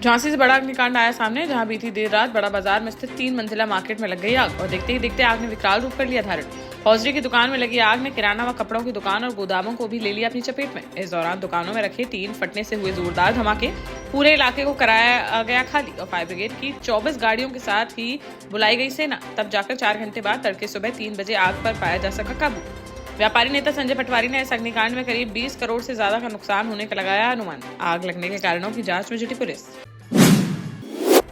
झांसी से बड़ा अग्निकांड आया सामने, जहां बीती देर रात बड़ा बाजार में स्थित 3 मंजिला मार्केट में लग गई आग और देखते ही देखते आग ने विकराल रूप कर लिया धारण। हौजरी की दुकान में लगी आग ने किराना व कपड़ों की दुकान और गोदामों को भी ले लिया अपनी चपेट में। इस दौरान दुकानों में रखे टीन फटने से हुए जोरदार धमाके पूरे इलाके को कराया गया खाली और फायर ब्रिगेड की 24 गाड़ियों के साथ ही बुलाई गई सेना। तब जाकर 4 घंटे बाद तड़के सुबह 3 बजे आग पर पाया जा सका काबू। व्यापारी नेता संजय पटवारी ने इस अग्निकांड में करीब 20 करोड़ से ज्यादा का नुकसान होने का लगाया अनुमान। आग लगने के कारणों की जांच में जुटी पुलिस।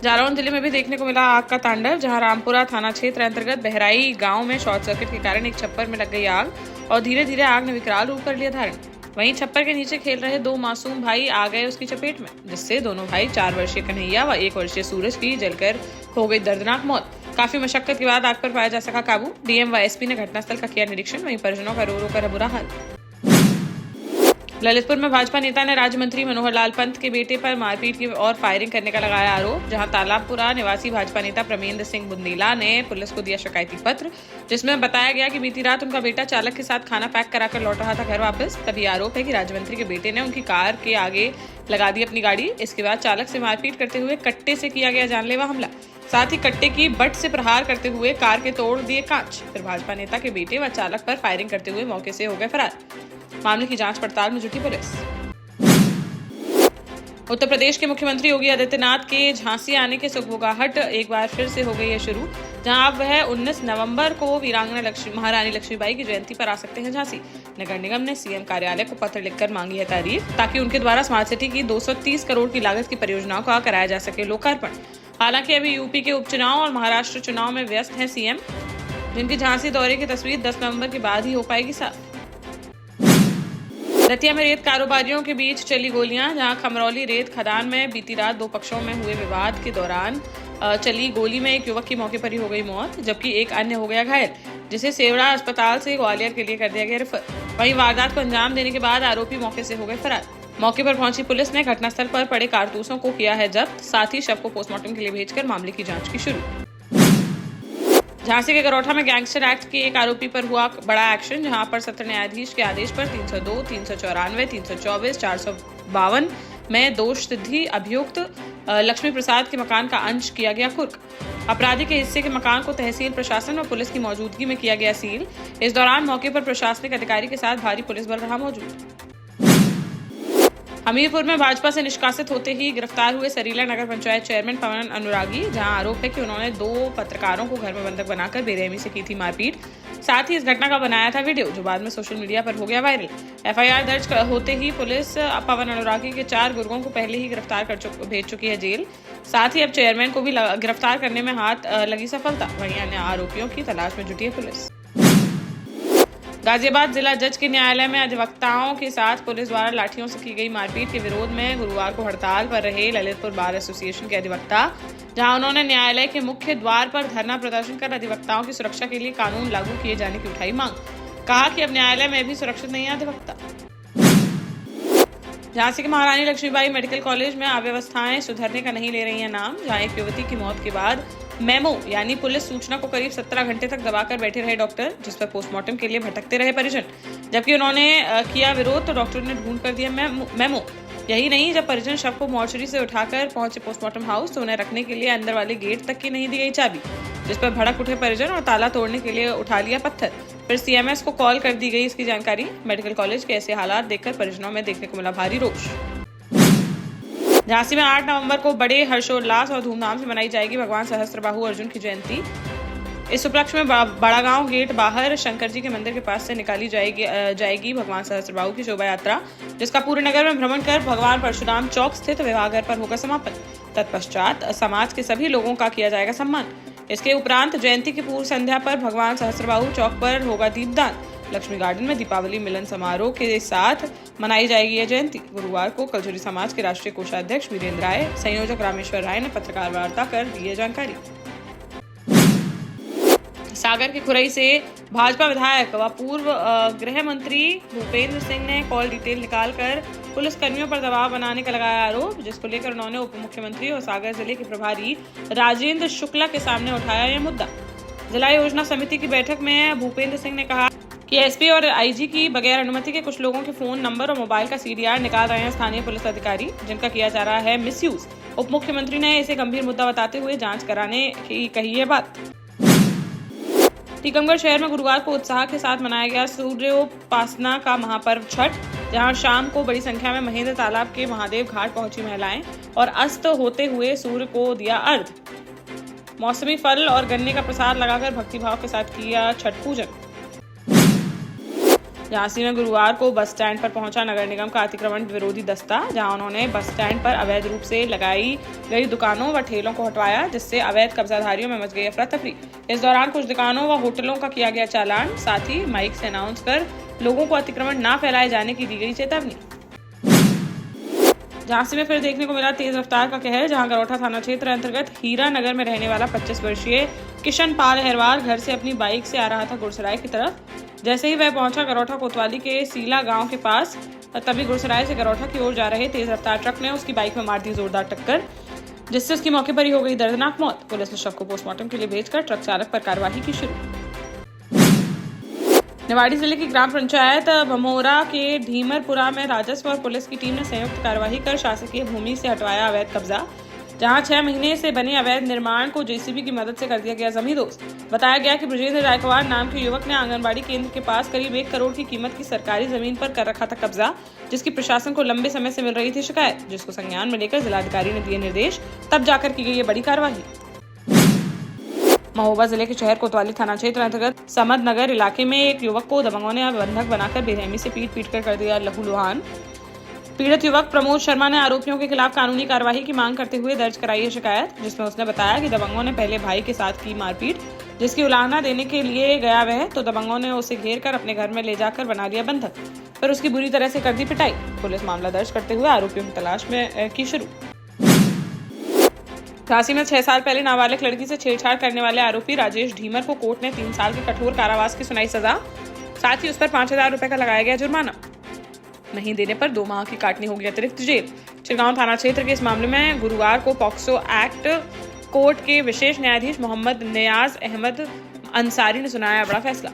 जालौन जिले में भी देखने को मिला आग का तांडव, जहां रामपुरा थाना क्षेत्र अंतर्गत बहराई गांव में शॉर्ट सर्किट के कारण एक छप्पर में लग गई आग और धीरे धीरे आग ने विकराल रूप कर लिया धारण। वहीं छप्पर के नीचे खेल रहे 2 मासूम भाई आ गए उसकी चपेट में, जिससे दोनों भाई 4 वर्षीय कन्हैया व 1 वर्षीय सूरज की जलकर हो गई दर्दनाक मौत। काफी मशक्कत के बाद आग पर पाया जा सका काबू। डीएम व एसपी ने घटनास्थल का किया निरीक्षण। वहीं परिजनों का रो रो कर बुरा हाल। ललितपुर में भाजपा नेता ने राज्य मंत्री मनोहर लाल पंत के बेटे पर मारपीट की और फायरिंग करने का लगाया आरोप, जहां तालाबपुरा निवासी भाजपा नेता प्रमेंद्र सिंह बुंदेला ने पुलिस को दिया शिकायती पत्र, जिसमें बताया गया कि बीती रात उनका बेटा चालक के साथ खाना पैक कराकर लौट रहा था घर वापस। तभी आरोप है कि राज्य मंत्री के बेटे ने उनकी कार के आगे लगा दी अपनी गाड़ी। इसके बाद चालक से मारपीट करते हुए कट्टे से किया गया जानलेवा हमला, साथ ही कट्टे की बट से प्रहार करते हुए कार के तोड़ दिए कांच। फिर भाजपा नेता के बेटे व चालक पर फायरिंग करते हुए मौके से हो गए फरार। मामले की जांच पड़ताल में जुटी पुलिस। उत्तर प्रदेश के मुख्यमंत्री योगी आदित्यनाथ के झांसी आने की सुगबुगाहट एक बार फिर से हो गई है शुरू, जहां अब वह 19 नवंबर को वीरांगना महारानी लक्ष्मीबाई की जयंती पर आ सकते हैं झांसी। नगर निगम ने सीएम कार्यालय को पत्र लिखकर मांगी है तारीख, ताकि उनके द्वारा स्मार्ट सिटी की 230 करोड़ की लागत की परियोजनाओं का कराया जा सके लोकार्पण। हालांकि अभी यूपी के उपचुनाव और महाराष्ट्र चुनाव में व्यस्त है सीएम, जिनकी झांसी दौरे की तस्वीर 10 नवंबर के बाद ही हो पाएगी साफ। दतिया में रेत कारोबारियों के बीच चली गोलियां, जहां खमरौली रेत खदान में बीती रात 2 पक्षों में हुए विवाद के दौरान चली गोली में एक युवक की मौके पर ही हो गई मौत, जबकि एक अन्य हो गया घायल, जिसे सेवड़ा अस्पताल से ग्वालियर के लिए कर दिया गया रेफर। वहीं वारदात को अंजाम देने के बाद आरोपी मौके से हो गए फरार। मौके पर पहुंची पुलिस ने घटनास्थल पर पड़े कारतूसों को किया है जब्त, साथ ही शव को पोस्टमार्टम के लिए भेजकर मामले की जांच की शुरू। झांसी के गरोठा में गैंगस्टर एक्ट के एक आरोपी पर हुआ बड़ा एक्शन, जहां पर सत्र न्यायाधीश के आदेश पर 302, 394, 324, 452 में दोष सिद्धि अभियुक्त लक्ष्मी प्रसाद के मकान का अंश किया गया कुर्क। अपराधी के हिस्से के मकान को तहसील प्रशासन और पुलिस की मौजूदगी में किया गया सील। इस दौरान मौके पर प्रशासनिक अधिकारी के साथ भारी पुलिस बल रहा मौजूद। हमीरपुर में भाजपा से निष्कासित होते ही गिरफ्तार हुए सरीला नगर पंचायत चेयरमैन पवन अनुरागी, जहां आरोप है कि उन्होंने 2 पत्रकारों को घर में बंधक बनाकर बेरहमी से की थी मारपीट। साथ ही इस घटना का बनाया था वीडियो, जो बाद में सोशल मीडिया पर हो गया वायरल। एफआईआर दर्ज होते ही पुलिस पवन अनुरागी के 4 गुर्गों को पहले ही गिरफ्तार भेज चुकी है जेल। साथ ही अब चेयरमैन को भी गिरफ्तार करने में हाथ लगी सफलता। वहीं अन्य आरोपियों की तलाश में जुटी है पुलिस। गाजियाबाद जिला जज के न्यायालय में अधिवक्ताओं के साथ पुलिस द्वारा लाठियों से की गई मारपीट के विरोध में गुरुवार को हड़ताल पर रहे ललितपुर बार एसोसिएशन के अधिवक्ता, जहां उन्होंने न्यायालय के मुख्य द्वार पर धरना प्रदर्शन कर अधिवक्ताओं की सुरक्षा के लिए कानून लागू किए जाने की उठाई मांग। कहा कि अब न्यायालय में भी सुरक्षित नहीं है अधिवक्ता। झांसी के महारानी लक्ष्मीबाई मेडिकल कॉलेज में अव्यवस्थाएं सुधरने का नहीं ले रही है नाम, जहां एक युवती की मौत के बाद मेमो यानी पुलिस सूचना को करीब 17 घंटे तक दबाकर बैठे रहे डॉक्टर, जिस पर पोस्टमार्टम के लिए भटकते रहे परिजन। जबकि उन्होंने किया विरोध तो डॉक्टर ने ढूंढ कर दिया मेमो। यही नहीं, जब परिजन शव को मॉर्चरी से उठाकर पहुंचे पोस्टमार्टम हाउस तो उन्हें रखने के लिए अंदर वाले गेट तक की नहीं दी गई चाबी, जिस पर भड़क उठे परिजन और ताला तोड़ने के लिए उठा लिया पत्थर। फिर सीएमएस को कॉल कर दी गई इसकी जानकारी। मेडिकल कॉलेज के ऐसे हालात देखकर परिजनों में देखने को मिला भारी रोष। झांसी में 8 नवंबर को बड़े हर्षोल्लास और धूमधाम से मनाई जाएगी भगवान सहस्त्रबाहु अर्जुन की जयंती। इस उपलक्ष्य में बड़ा गांव गेट बाहर शंकर जी के मंदिर के पास से निकाली जाएगी भगवान सहस्त्रबाहु की शोभा यात्रा, जिसका पूरे नगर में भ्रमण कर भगवान परशुराम चौक स्थित विवाहघर पर होगा समापन। तत्पश्चात समाज के सभी लोगों का किया जाएगा सम्मान। इसके उपरांत जयंती की पूर्व संध्या पर भगवान सहस्त्रबाहु चौक पर होगा दीपदान। लक्ष्मी गार्डन में दीपावली मिलन समारोह के साथ मनाई जाएगी यह जयंती। गुरुवार को कलचुरी समाज के राष्ट्रीय कोषाध्यक्ष वीरेंद्र राय, संयोजक रामेश्वर राय ने पत्रकार वार्ता कर दी है जानकारी। सागर के खुरई से भाजपा विधायक व पूर्व गृह मंत्री भूपेंद्र सिंह ने कॉल डिटेल निकालकर पुलिस कर्मियों पर दबाव बनाने का लगाया आरोप, जिसको लेकर उन्होंने उप मुख्यमंत्री और सागर जिले के प्रभारी राजेंद्र शुक्ला के सामने उठाया यह मुद्दा। जिला योजना समिति की बैठक में भूपेंद्र सिंह ने कहा कि एसपी और आईजी की बगैर अनुमति के कुछ लोगों के फोन नंबर और मोबाइल का सीडीआर निकाल रहे हैं स्थानीय पुलिस अधिकारी, जिनका किया जा रहा है मिसयूज। उप मुख्यमंत्री ने इसे गंभीर मुद्दा बताते हुए जांच कराने की कही है बात। टीकमगढ़ शहर में गुरुवार को उत्साह के साथ मनाया गया सूर्योपासना का महापर्व छठ, जहां शाम को बड़ी संख्या में महेंद्र तालाब के महादेव घाट पहुंची महिलाएं और अस्त होते हुए सूर्य को दिया अर्घ्य। मौसमी फल और गन्ने का प्रसाद लगाकर भक्तिभाव के साथ किया छठ पूजन। झांसी में गुरुवार को बस स्टैंड पर पहुंचा नगर निगम का अतिक्रमण विरोधी दस्ता, जहां उन्होंने बस स्टैंड पर अवैध रूप से लगाई गई दुकानों व ठेलों को हटवाया, जिससे अवैध कब्जाधारियों में मच गई अफरा तफरी। इस दौरान कुछ दुकानों व होटलों का किया गया चालान, साथ ही माइक से अनाउंस कर लोगों को अतिक्रमण न फैलाए जाने की दी गई चेतावनी। झांसी में फिर देखने को मिला तेज रफ्तार का कहर, जहां गरोठा थाना क्षेत्र अंतर्गत हीरा नगर में रहने वाला 25 वर्षीय किशन पाल अहरवार घर से अपनी बाइक से आ रहा था गुरसराय की तरफ। जैसे ही वह पहुंचा गरोठा कोतवाली के सीला गांव के पास, तभी गुरसराय से गरोठा की ओर जा रहे तेज रफ्तार ट्रक ने उसकी बाइक में मार दी जोरदार टक्कर, जिससे उसकी मौके पर ही हो गई दर्दनाक मौत। पुलिस ने शव को पोस्टमार्टम के लिए भेजकर ट्रक चालक पर कार्रवाई की शुरू। निवाड़ी जिले की ग्राम पंचायत भमोरा के ढीमरपुरा में राजस्व और पुलिस की टीम ने संयुक्त कार्यवाही कर शासकीय भूमि से हटवाया अवैध कब्जा, जहां 6 महीने से बने अवैध निर्माण को जेसीबी की मदद से कर दिया गया जमींदोज। बताया गया कि ब्रजेंद्र रायकवाड़ नाम के युवक ने आंगनबाड़ी केंद्र के पास करीब 1 करोड़ की कीमत की सरकारी जमीन पर कर रखा था कब्जा, जिसकी प्रशासन को लंबे समय से मिल रही थी शिकायत, जिसको संज्ञान में लेकर जिलाधिकारी ने दिए निर्देश, तब जाकर की गई ये बड़ी कार्रवाई। महोबा जिले के शहर कोतवाली थाना क्षेत्र अंतर्गत समद नगर इलाके में एक युवक को दबंगों ने बंधक बनाकर बेरहमी से पीट कर दिया लहूलुहान। पीड़ित युवक प्रमोद शर्मा ने आरोपियों के खिलाफ कानूनी कार्रवाई की मांग करते हुए दर्ज कराई है शिकायत, जिसमें उसने बताया कि दबंगों ने पहले भाई के साथ की मारपीट, जिसकी उलाहना देने के लिए गया वह, तो दबंगों ने उसे घेर कर अपने घर में ले जाकर बना लिया बंधक, फिर उसकी बुरी तरह से कर दी पिटाई। पुलिस मामला दर्ज करते हुए आरोपियों की तलाश में की शुरू। झांसी में 6 साल पहले नाबालिग लड़की से छेड़छाड़ करने वाले आरोपी राजेश ढीमर को कोर्ट ने 3 साल के कठोर कारावास की सुनाई सजा, साथ ही उस पर 5,000 रुपए का लगाया गया जुर्माना। नहीं देने पर 2 माह की काटनी होगी अतिरिक्त जेल। चिरगांव थाना क्षेत्र के इस मामले में गुरुवार को पॉक्सो एक्ट कोर्ट के विशेष न्यायाधीश मोहम्मद नियाज अहमद अंसारी ने सुनाया बड़ा फैसला।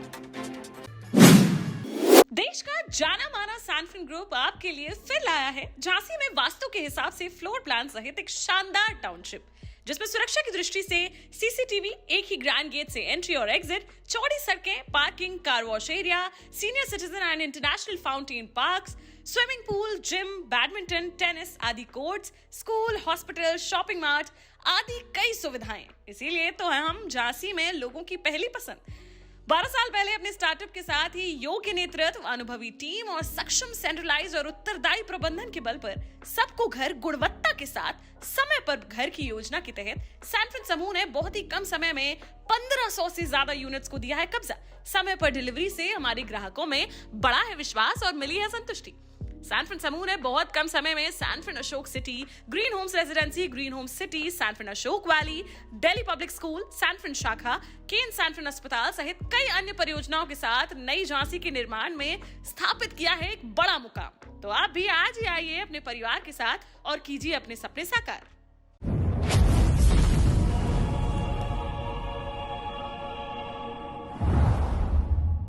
देश का जाना माना सैनफिन ग्रुप आपके लिए फिर लाया है झांसी में वास्तु के हिसाब से फ्लोर प्लान सहित एक शानदार टाउनशिप, जिसमें सुरक्षा की दृष्टि से सीसीटीवी, एक ही ग्रैंड गेट से एंट्री और एग्जिट, चौड़ी सड़कें, parking, car wash area, senior citizen and international fountain parks, swimming pool, gym, badminton, tennis आदि courts, school, hospital, shopping mart आदि कई सुविधाएं। इसीलिए तो हम झांसी में लोगों की पहली पसंद। 12 साल पहले अपने स्टार्टअप के साथ ही योग्य नेतृत्व, अनुभवी टीम और सक्षम सेंट्रलाइज और उत्तरदायी प्रबंधन के बल पर सबको घर गुणवत्ता के साथ समय पर घर की योजना के तहत सैनफिन समूह ने बहुत ही कम समय में 1500 से ज्यादा यूनिट्स को दिया है कब्जा। समय पर डिलीवरी से हमारे ग्राहकों में बड़ा है विश्वास और मिली है संतुष्टि। सैनफिन समूह ने बहुत कम समय में Sanfin Ashok city, green homes residency, green homes city, Sanfin Ashok valley, Delhi public school, Sanfin शाखा, केन सैनफिन अस्पताल सहित कई अन्य परियोजनाओं के साथ नई झांसी के निर्माण में स्थापित किया है एक बड़ा मुकाम। तो आप भी आज ही आइए अपने परिवार के साथ और कीजिए अपने सपने साकार।